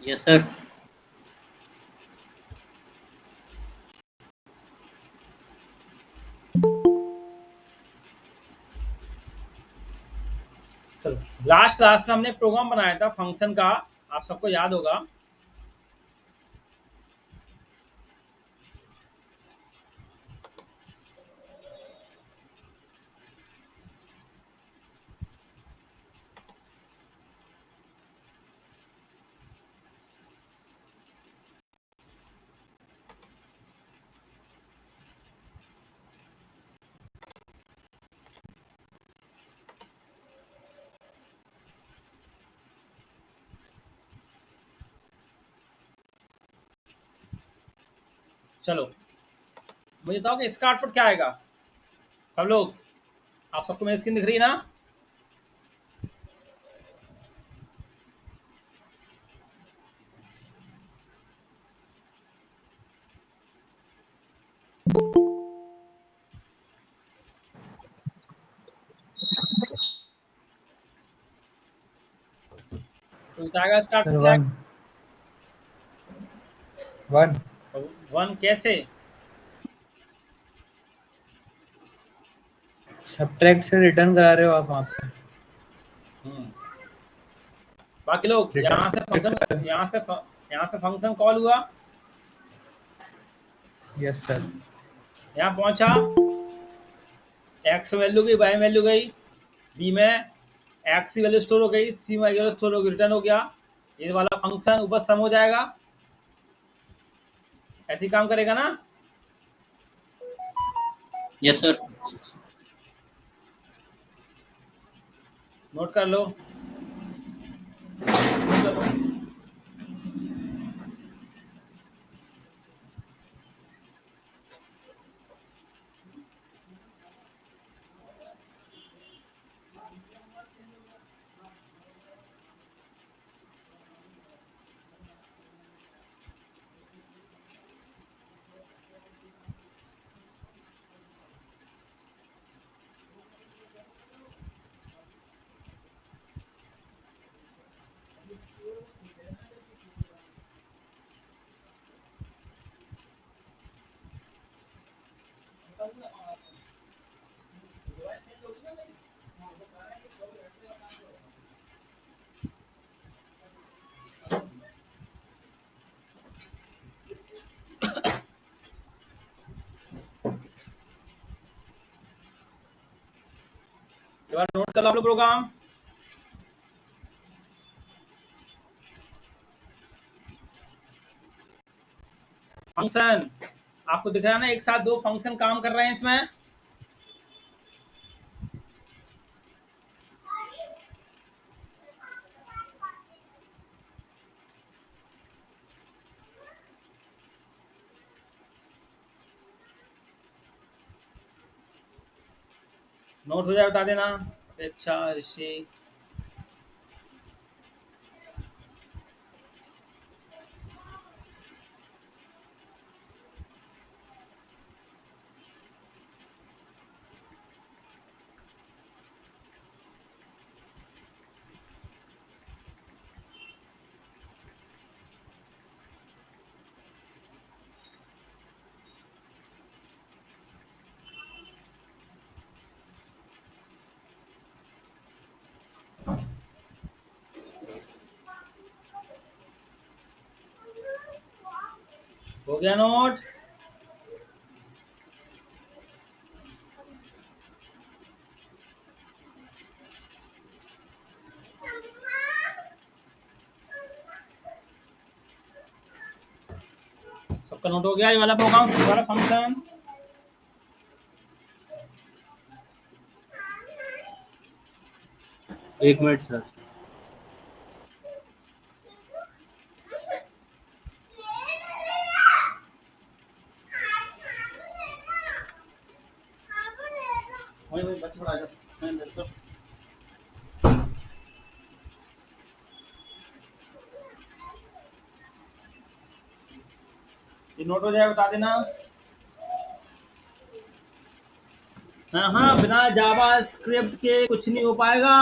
Yes, sir. चलो, last class में हमने प्रोग्राम बनाया था फंक्शन का। आप सबको याद होगा। चलो, मुझे बताओ कि इसका आउटपुट क्या आएगा। सब लोग, आप सबको मेरी स्क्रीन दिख रही है ना। तो क्या आएगा इसका सर आउटपुट क्या वन वन आएगा। वन कैसे। सब्ट्रैक्ट से रिटर्न करा रहे हो आप वहाँ पे। हम्म बाकी लोग, रिटर्न कर। यहाँ से फंक्शन कॉल हुआ। Yes sir. यहाँ पहुंचा, एक्स वैल्यू गई, वाई वैल्यू गई, बी में एक्स की वैल्यू स्टोर हो गई, सी में वैल्यू स्टोर हो गई, रिटर्न हो गया। ये वाला फंक्शन ऊपर सम हो जाएगा। ऐसे ही काम करेगा ना। Yes, sir. नोट कर लो। नोट कर लो आप लोग प्रोग्राम। फंक्शन आपको दिख रहा है ना, एक साथ दो फंक्शन काम कर रहे हैं इसमें। नोट हो जाए बता देना। अपेक्षा, ऋषि। हो गया नोट। सबका नोट हो गया ये वाला प्रोग्राम, ये वाला फंक्शन। 1 minute sir. वही वही बच्चे पढ़ा जाओ, मैं मेरे को। ये नोट हो जाए बता देना। हाँ हाँ, बिना जावा स्क्रिप्ट के कुछ नहीं हो पाएगा।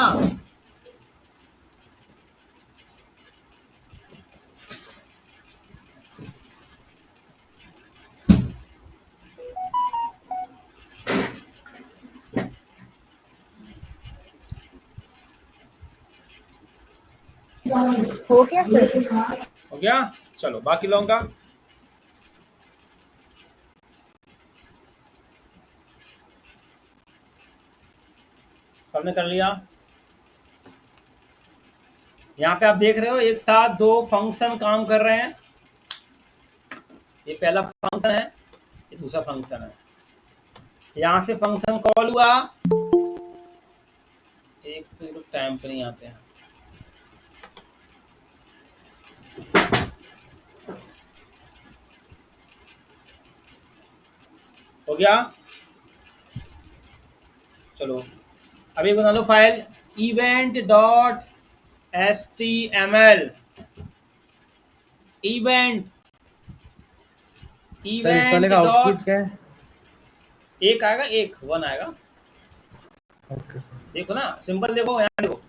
हो गया सर? हो गया? चलो बाकी लोगों का सबने कर लिया। यहाँ पे आप देख रहे हो एक साथ दो फंक्शन काम कर रहे हैं। ये पहला फंक्शन है, ये दूसरा फंक्शन है। यहाँ से फंक्शन कॉल हुआ, एक तो ये लोग टाइम पे नहीं आते हैं। हो गया? चलो अब एक बना लो file event dot S T M L. Event sir इस वाले इवेंट का डॉट आउटपुट क्या है? एक आएगा, एक वन आएगा। Okay sir. देखो ना, सिंपल देखो, यहाँ देखो,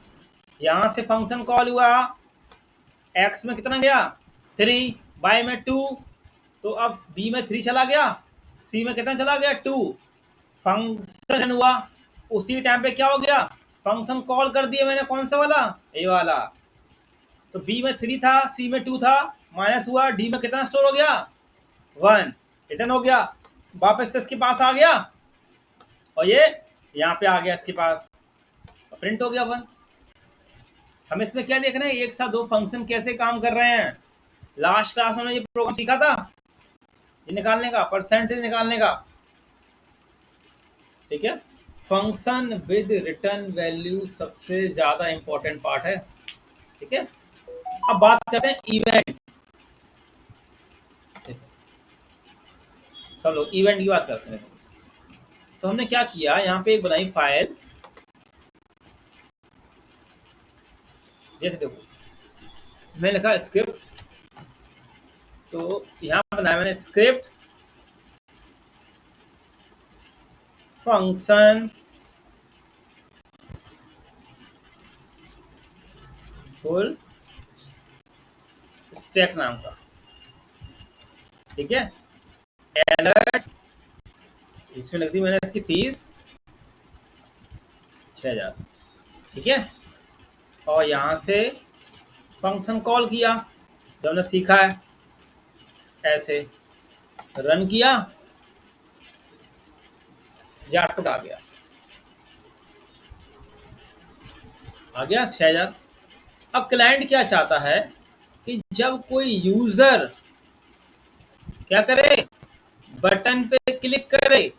यहाँ से फंक्शन कॉल हुआ, एक्स में कितना गया 3, वाई में 2, तो अब बी में 3 चला गया, सी में कितना चला गया 2। फंक्शन हुआ, उसी टाइम पे क्या हो गया, फंक्शन कॉल कर दिया मैंने, कौन सा वाला, ए वाला। तो बी में 3 था, सी में 2 था, माइनस हुआ, डी में कितना स्टोर हो गया 1, रिटर्न हो गया, वापस से इसके पास आ गया, और ये यहाँ पे आ गया इसके पास, प्रिंट हो गया 1। हम इसमें क्या देख रहे हैं, एक साथ दो फंक्शन कैसे काम कर रहे हैं। लास्ट क्लास में ये प्रोग्राम सीखा था, ये निकालने का, परसेंटेज निकालने का, ठीक है। फंक्शन विद रिटर्न वैल्यू सबसे ज्यादा इंपॉर्टेंट पार्ट है, ठीक है। अब बात करते हैं इवेंट, सब लोग इवेंट की बात करते हैं। तो हमने क्या किया, यहाँ पे एक बनाई फाइल, जैसे देखो मैंने लिखा स्क्रिप्ट, तो यहाँ बनाया मैंने स्क्रिप्ट फंक्शन फुल स्टैक नाम का, ठीक है। अलर्ट, इसमें लग दी मैंने इसकी फीस 6000, ठीक है। और यहाँ से फंक्शन कॉल किया, जो हमने सीखा है, ऐसे रन किया, आउटपुट आ गया 6000। अब क्लाइंट क्या चाहता है कि जब कोई यूजर क्या करे, बटन पे क्लिक करे,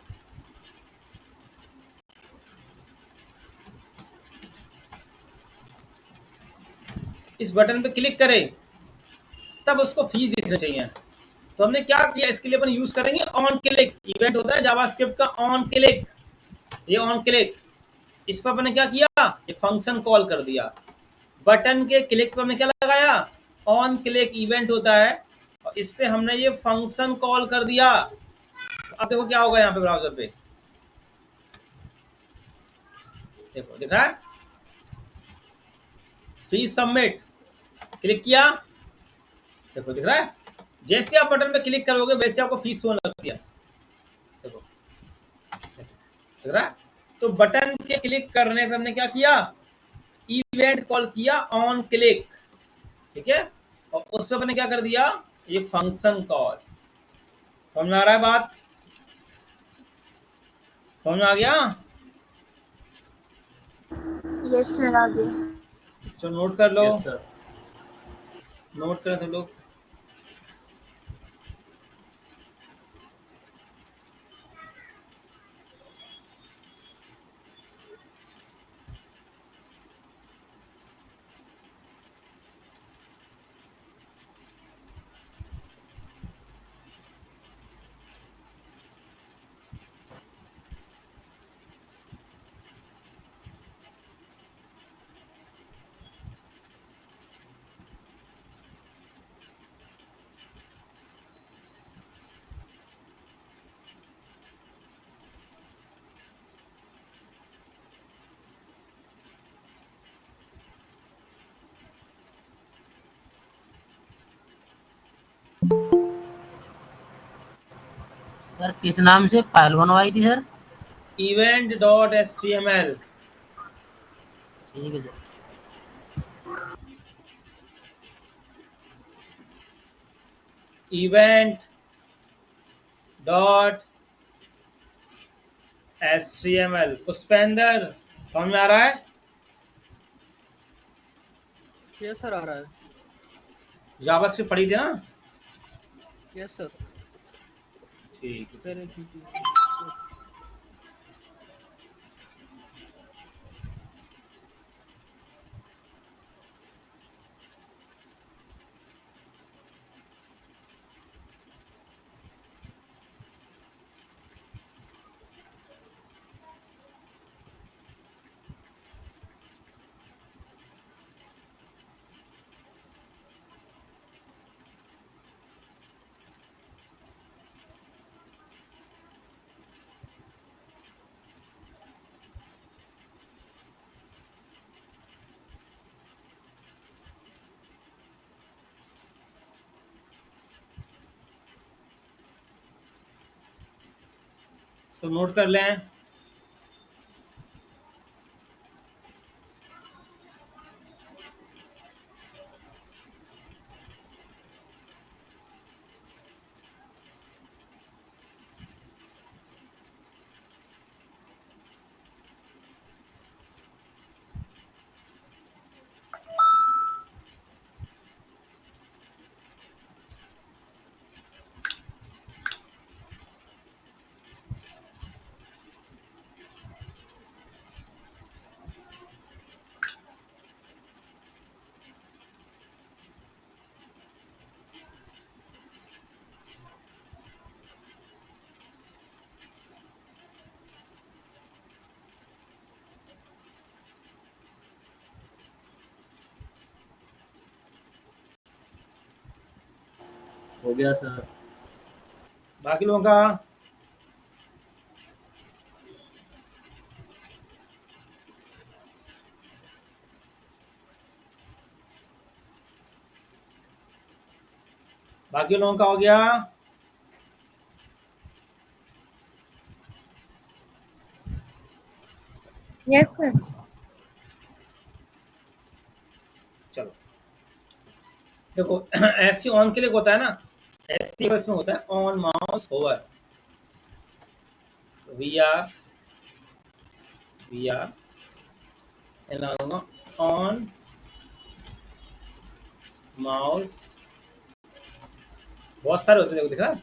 इस बटन पे क्लिक करे, तब उसको फीस दिखना चाहिए। तो हमने क्या किया, इसके लिए अपन यूज करेंगे ऑन क्लिक। इवेंट होता है जावास्क्रिप्ट का ऑन क्लिक, ये ऑन क्लिक, इस पर अपने क्या किया, ये फंक्शन कॉल कर दिया। बटन के क्लिक पर हमने क्या लगाया, ऑन क्लिक इवेंट होता है, और इस पे हमने ये फंक्शन कॉल कर दिया। अब देखो क्या होगा यहाँ पे ब्राउजर पे, देखो दिख रहा है, फीस सबमिट, क्लिक किया, देखो दिख रहा है, जैसे आप बटन पे क्लिक करोगे वैसे आपको फीस होने लगती है, देखो दिख रहा है। तो बटन के क्लिक करने पे हमने क्या किया, इवेंट कॉल किया ऑन क्लिक, ठीक है, और उस पर हमने क्या कर दिया, ये फंक्शन कॉल। समझ में आ रहा है बात, समझ में आ गया? यस सर, आ गया। चलो नोट कर लो, यस सर। नोट करें सब लोग। सर किस नाम से फाइल बनवाई थी सर? इवेंट डॉट HTML, ठीक है sir. Event dot HTML। Pushpendra समझ में आ रहा है? यस सर, आ रहा है। जावास्क्रिप्ट पढ़ी थी ना? Yes sir. ठीक है। वेरी ठीक है। सब नोट कर लें। हो गया सर। बाकी लोगों का हो गया। Yes sir. चलो देखो ऐसी ऑन के लिए होता है ना, ऐसी इसमें होता है on mouse over. We are on mouse, बहुत सारे होते हैं, देखो दिख रहा है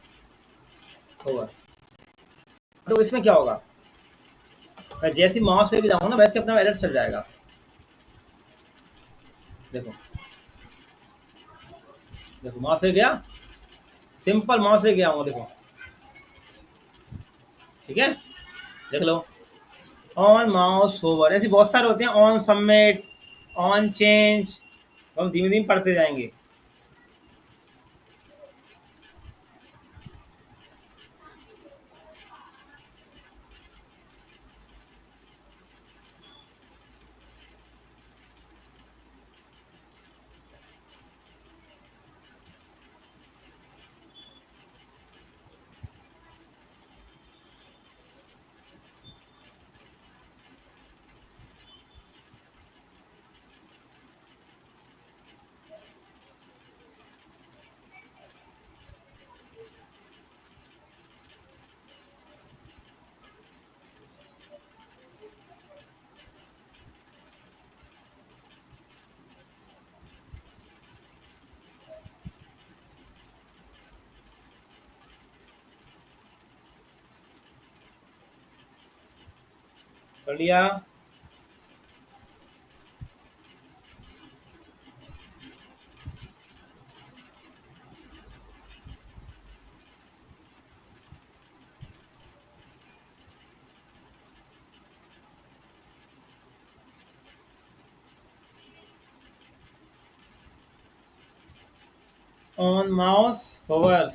ओवर। तो इसमें क्या होगा, मैं जैसे माउस लेके जाऊंगा ना वैसे अपना अलर्ट चल जाएगा। देखो देखो माउस ले गया, सिंपल माउस ले गया हूँ, देखो ठीक है, देख लो ऑन माउस ओवर। ऐसे बहुत सारे होते हैं, ऑन सबमिट, ऑन चेंज, हम धीमे धीमे पढ़ते जाएंगे। कर लिया? ऑन माउस ओवर,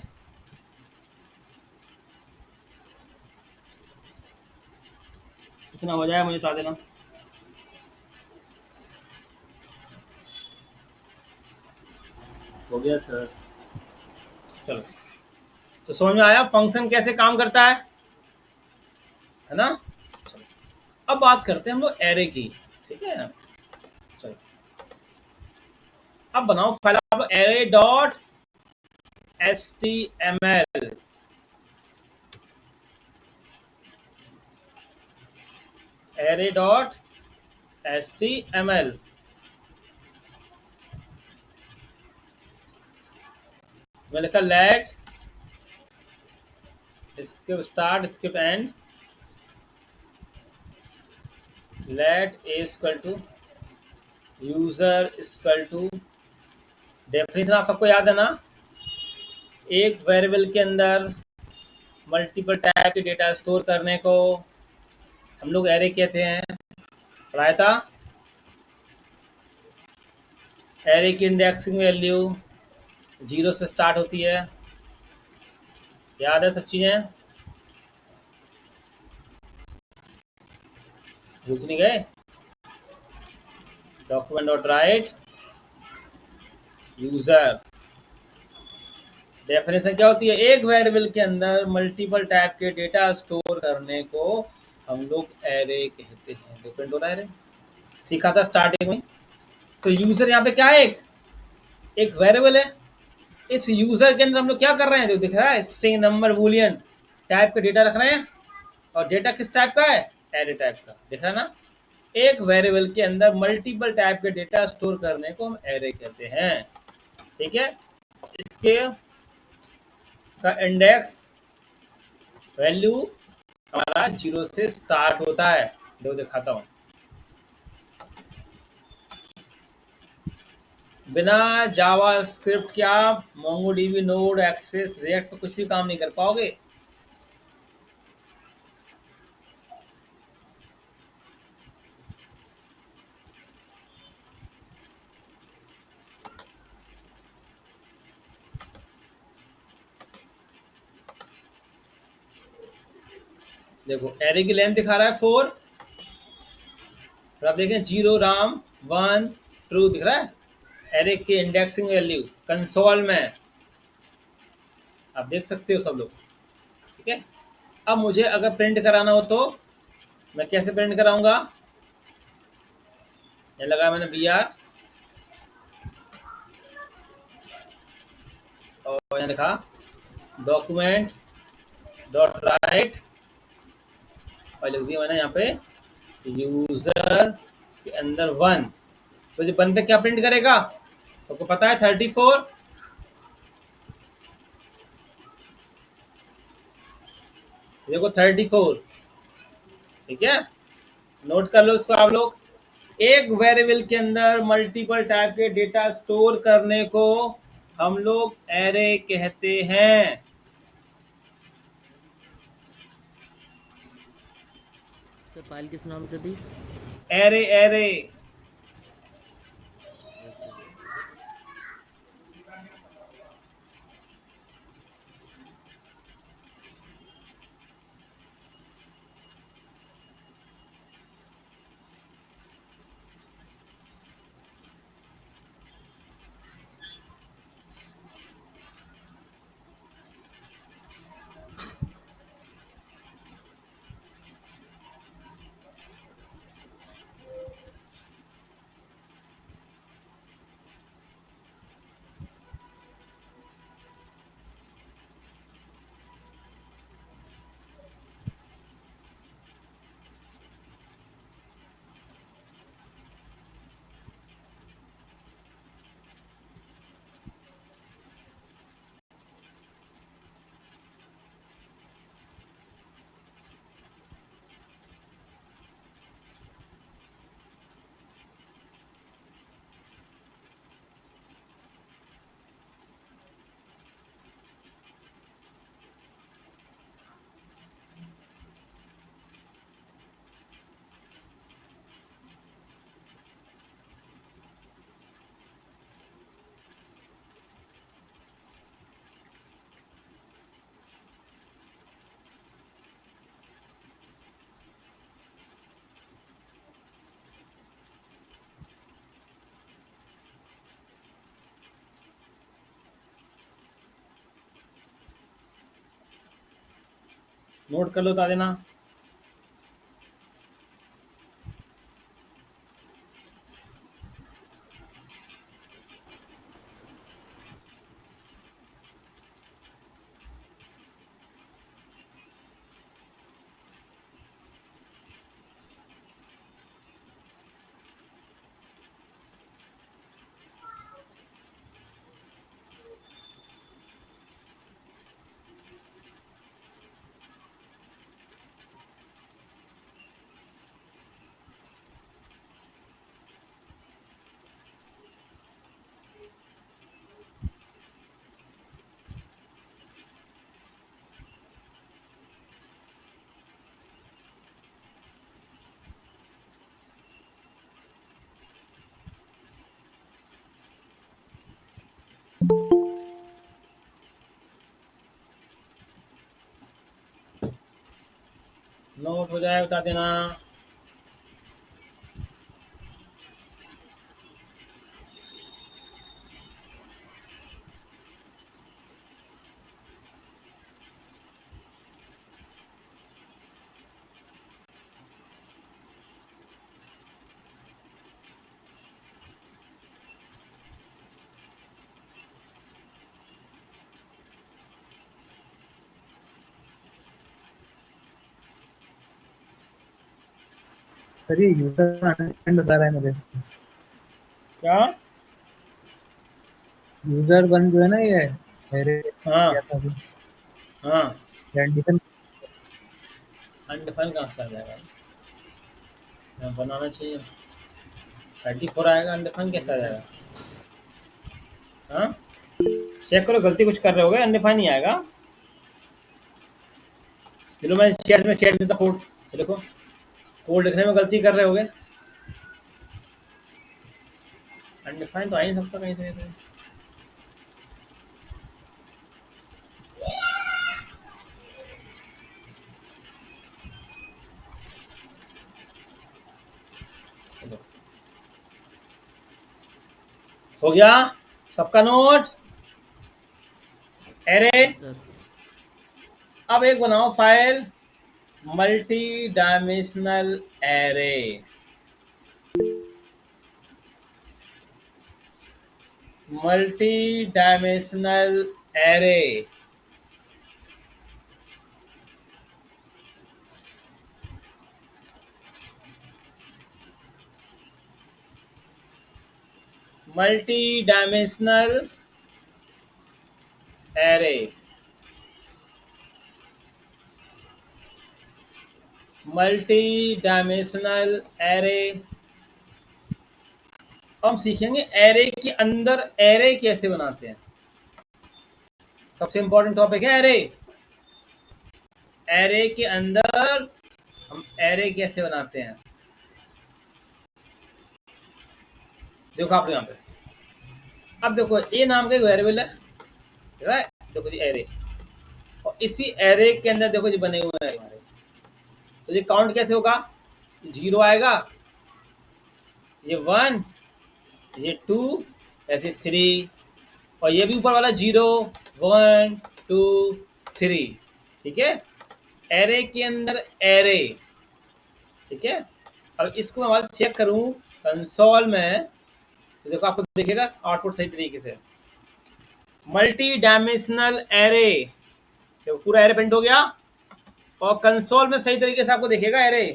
कितना हो जाए मुझे बता देना। हो गया सर। चलो तो समझ में आया फंक्शन कैसे काम करता है ना? चलो अब बात करते हैं हम लोग एरे की, ठीक है। चलो अब बनाओ फाइल आप array dot HTML, array dot HTML। मैं लिखा let skip start skip end, let a equal to user equal to, definition आप सबको याद है ना, एक वेरिएबल के अंदर मल्टीपल टाइप के डेटा स्टोर करने को हम लोग एरे कहते हैं। पढ़ाया था। एरे की इंडेक्सिंग वैल्यू 0 से स्टार्ट होती है, याद है सब चीज़ें, भूल नहीं गए। Document dot right user, definition क्या होती है, एक वेरिएबल के अंदर मल्टीपल टाइप के डेटा स्टोर करने को हम लोग एरे कहते हैं। डिपेंड हो रहा है, सीखा था स्टार्टिंग में। तो यूजर यहाँ पे क्या है, एक वेरिएबल है। इस यूजर के अंदर हम लोग क्या कर रहे हैं, जो दिख रहा है स्ट्रिंग नंबर बूलियन टाइप का डेटा रख रहे हैं, और डेटा किस टाइप का है, एरे टाइप का, दिख रहा है ना। एक वेरिएबल के अंदर मल्टीपल टाइप के डेटा स्टोर करने को हम एरे कहते हैं। ठीक है, इसके का इंडेक्स वैल्यू हमारा 0 से स्टार्ट होता है। जो दिखाता हूं, बिना जावा स्क्रिप्ट के आप मोंगोडीबी, नोड, एक्सप्रेस, रिएक्ट पर कुछ भी काम नहीं कर पाओगे। देखो एरे की लेंथ दिखा रहा है 4, और आप देखें 0 राम 1 ट्रू दिख रहा है। एरे की इंडेक्सिंग वैल्यू कंसोल में आप देख सकते हो सब लोग। ठीक है, अब मुझे अगर प्रिंट कराना हो तो मैं कैसे प्रिंट कराऊंगा, ये लगा मैंने BR और मैंने लिखा डॉक्यूमेंट डॉट राइट, और लिख दिया मैंने यहाँ पे यूजर के अंदर 1। तो जो 1 पे क्या प्रिंट करेगा, सबको पता है 34। देखो 34, ठीक है, नोट कर लो इसको आप लोग। एक वेरिएबल के अंदर मल्टीपल टाइप के डेटा स्टोर करने को हम लोग एरे कहते हैं। सर फाइल किस नाम से थी? एरे एरे, नोट कर लो बता देना। हो जाए बता देना। सर ये यूजर अंडरस्टैंड बता रहा है मुझे इसका। क्या? यूजर वन जो है ना ये मेरे हाँ क्या था अभी हाँ, कंडीशन। अनडिफाइन कहाँ से आ जाएगा? यहाँ बनाना चाहिए। 34 आएगा, अनडिफाइन कैसे आ जाएगा? हाँ, चेक करो, गलती कुछ कर रहे होगे, अनडिफाइन नहीं आएगा। चलो मैं चैट देता कोड, देखो कोड लिखने में गलती कर रहे होगे। अनडिफाइन तो आ ही नहीं सकता कहीं से कहीं। चलो, हो गया सबका नोट? एरे। सर अब एक बनाओ file, multi dimensional array. Multi dimensional array. Multi dimensional array. Multi dimensional array. हम सीखेंगे एरे के अंदर एरे कैसे बनाते हैं। सबसे इंपॉर्टेंट टॉपिक है एरे। एरे के अंदर हम एरे कैसे बनाते हैं। देखो आप यहाँ पे, अब देखो ए नाम का एक वेरिएबल है, ठीक है? देखो जी एरे, और इसी एरे के अंदर देखो जी बने हुए हैं हमारे। तो ये काउंट कैसे होगा? 0 आएगा, ये 1, ये 2, ऐसे 3, और ये भी ऊपर वाला 0 1 2 3। ठीक है, एरे के अंदर एरे। ठीक है, अब इसको मैं वाला चेक करूं कंसोल में, तो देखो आपको दिखेगा आउटपुट सही तरीके से। मल्टी डायमेंशनल एरे, देखो पूरा एरे प्रिंट हो गया, और कंसोल में सही तरीके से आपको दिखेगा एरे।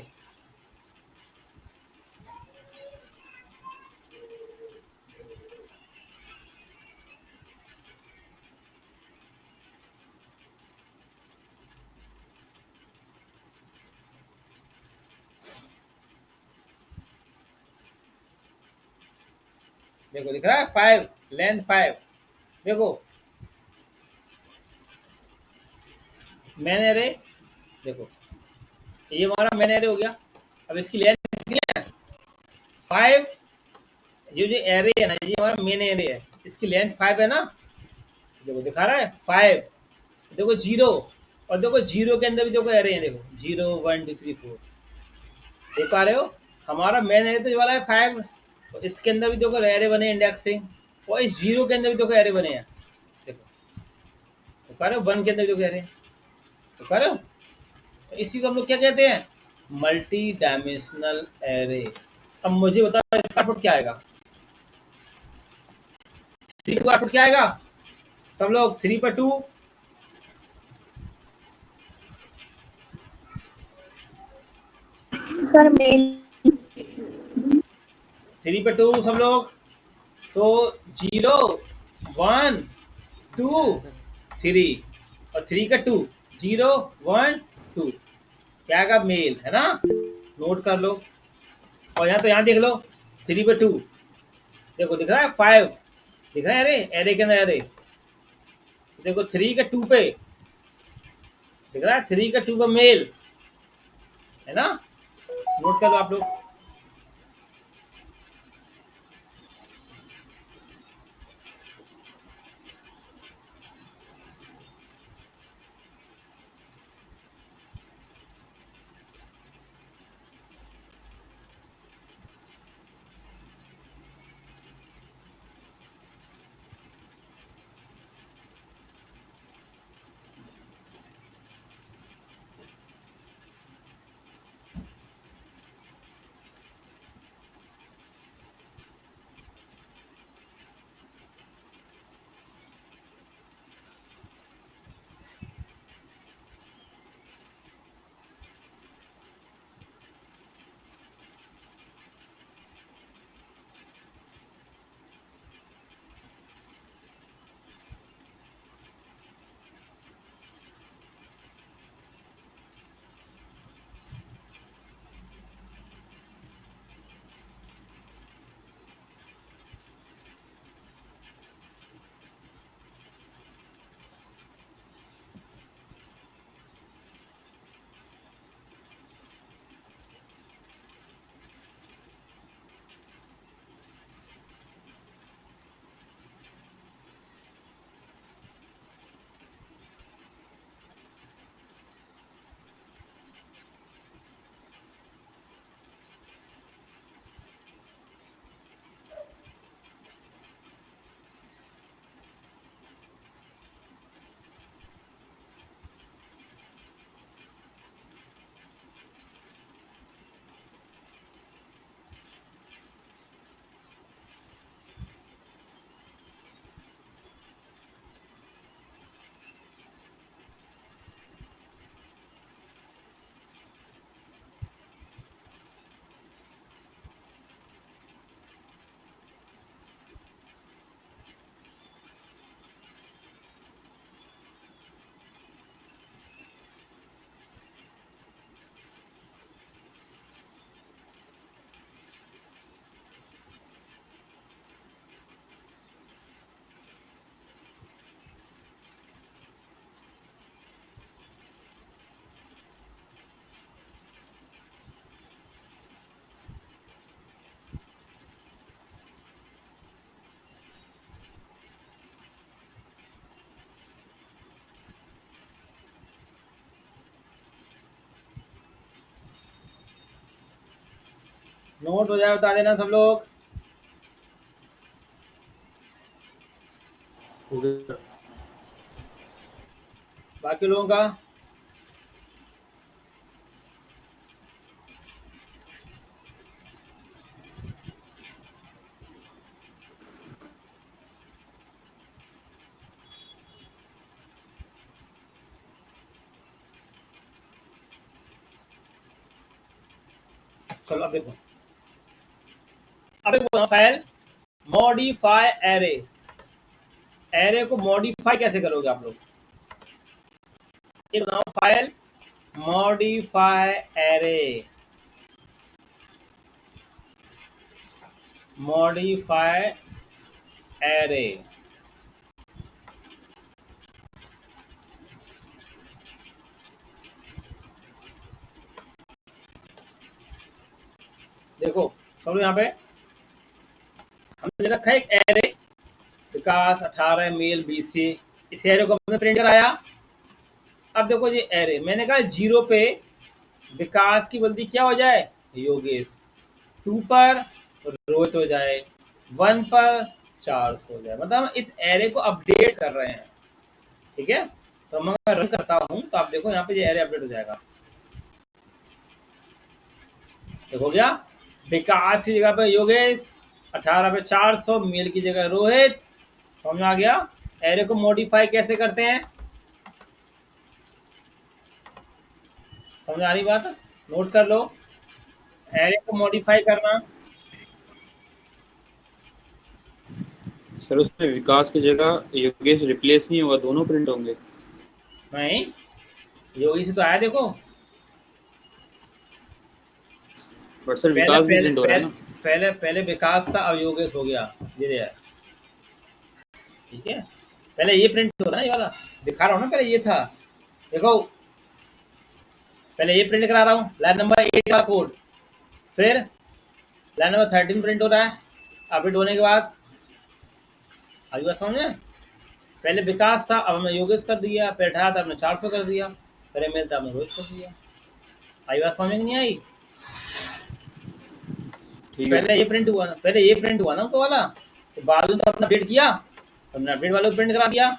देखो दिख रहा है 5, लेंथ 5। देखो मैन एरे, देखो ये हमारा मैन एरे हो गया। अब इसकी लेंथ कितनी है? 5। ये जो एरे है ना, ये हमारा मेन एरे है, इसकी लेंथ 5 है ना। देखो दिखा रहा है 5। देखो 0, और देखो 0 के अंदर भी देखो एरे है, देखो 0 1 2 3 4। देख पा रहे हो? हमारा मेन एरे तो ये वाला है 5, और इसके अंदर भी देखो एरे बने इंडेक्सिंग, और इस 0 के अंदर भी देखो एरे बने हैं। देखो देख पा रहे हो? 1 के अंदर भी देखो एरे, देख पा रहे हो? तो इसी को हम लोग क्या कहते हैं? Multi dimensional array. अब मुझे बताओ इसका आउटपुट क्या आएगा? 3 का आउटपुट क्या आएगा? सब लोग 3 पर 2, सर मेल 3 पर 2 सब लोग, तो 0 1 2 3, और 3 का 2 0 1 2, क्या आएगा? मेल है ना, नोट कर लो। और यहाँ तो यहाँ देख लो 3 पर 2, देखो दिख रहा है 5, दिख रहा है एरे, एरे के अंदर एरे। देखो 3 का 2 पे दिख रहा है, 3 का 2 पर मेल है ना, नोट कर लो आप लोग। नोट हो जाए बता देना सब लोग। हो गया सर। बाकी लोगों का चलो अब देखो। अब एक फाइल मॉडिफाई एरे। एरे को मॉडिफाई कैसे करोगे आप लोग? एक बनाओ file modify array. Modify array देखो चलो यहाँ पे हमने रखा है एक एरे विकास 18 मेल 20 से। इस एरे को हमने प्रिंट कराया। अब देखो ये एरे मैंने कहा 0 पे विकास की बल्दी क्या हो जाए योगेश, 2 पर रोहित हो जाए, 1 पर चार्ल्स हो जाए। मतलब हम इस एरे को अपडेट कर रहे हैं। ठीक है, तो मैं रन करता हूँ तो आप देखो यहाँ पे ये एरे अपडेट हो जाएगा। देखो हो गया, विकास की जगह पे योगेश, 18 पे 400, मेल की जगह रोहित। समझ में आ गया एरे को मॉडिफाई कैसे करते हैं? समझ आ रही बात? नोट कर लो एरे को मॉडिफाई करना। सर उसमें विकास की जगह योगेश रिप्लेस नहीं होगा, दोनों प्रिंट होंगे। नहीं, योगी से तो आया देखो। बट सर पहले विकास भी पहले प्रिंट हो रहा है पहले ना। पहले पहले विकास था, अब योगेश हो गया। ये ठीक है, पहले ये प्रिंट हो रहा है, ये वाला दिखा रहा हूँ ना। पहले ये था, देखो पहले ये प्रिंट करा रहा हूँ लाइन नंबर 8 का कोड, फिर लाइन नंबर 13 प्रिंट हो रहा है अपडेट होने के बाद। आगे बात समझ में? पहले विकास था, अब हमने योगेश कर दिया, फिर हटाया था हमने 400 कर दिया, फिर मेल था हमने रोहित कर दिया। आई बात समझ में नहीं आई? ठीक है पहले सर। ये प्रिंट हुआ ना, पहले ये प्रिंट हुआ ना तो वाला, तो बाद में तो अपना अपडेट किया, तो हमने अपडेट वाले को प्रिंट करा दिया।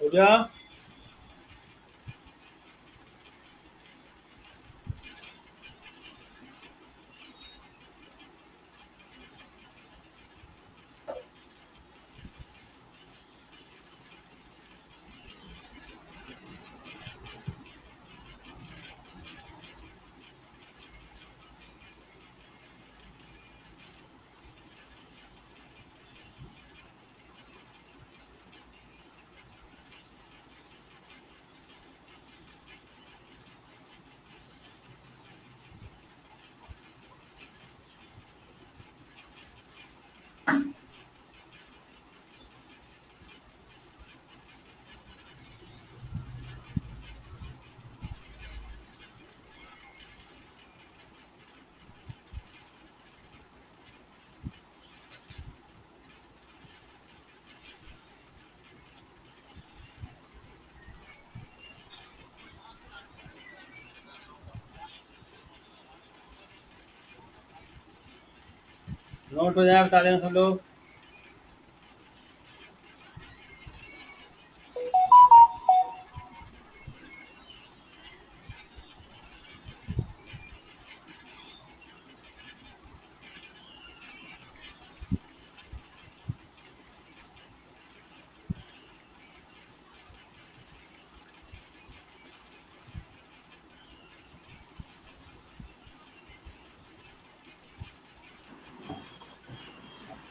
हो गया। नोट हो जाए, बता देना सब लोग।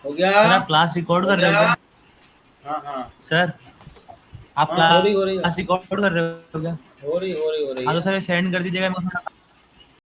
हो गया? सर आप क्लास रिकॉर्ड कर रहे हो क्या? हाँ हाँ सर आप हाँ, हो रही क्लास रिकॉर्ड कर रहे हो क्या? हो रही हाँ तो सर सेंड कर दीजिएगा, मैं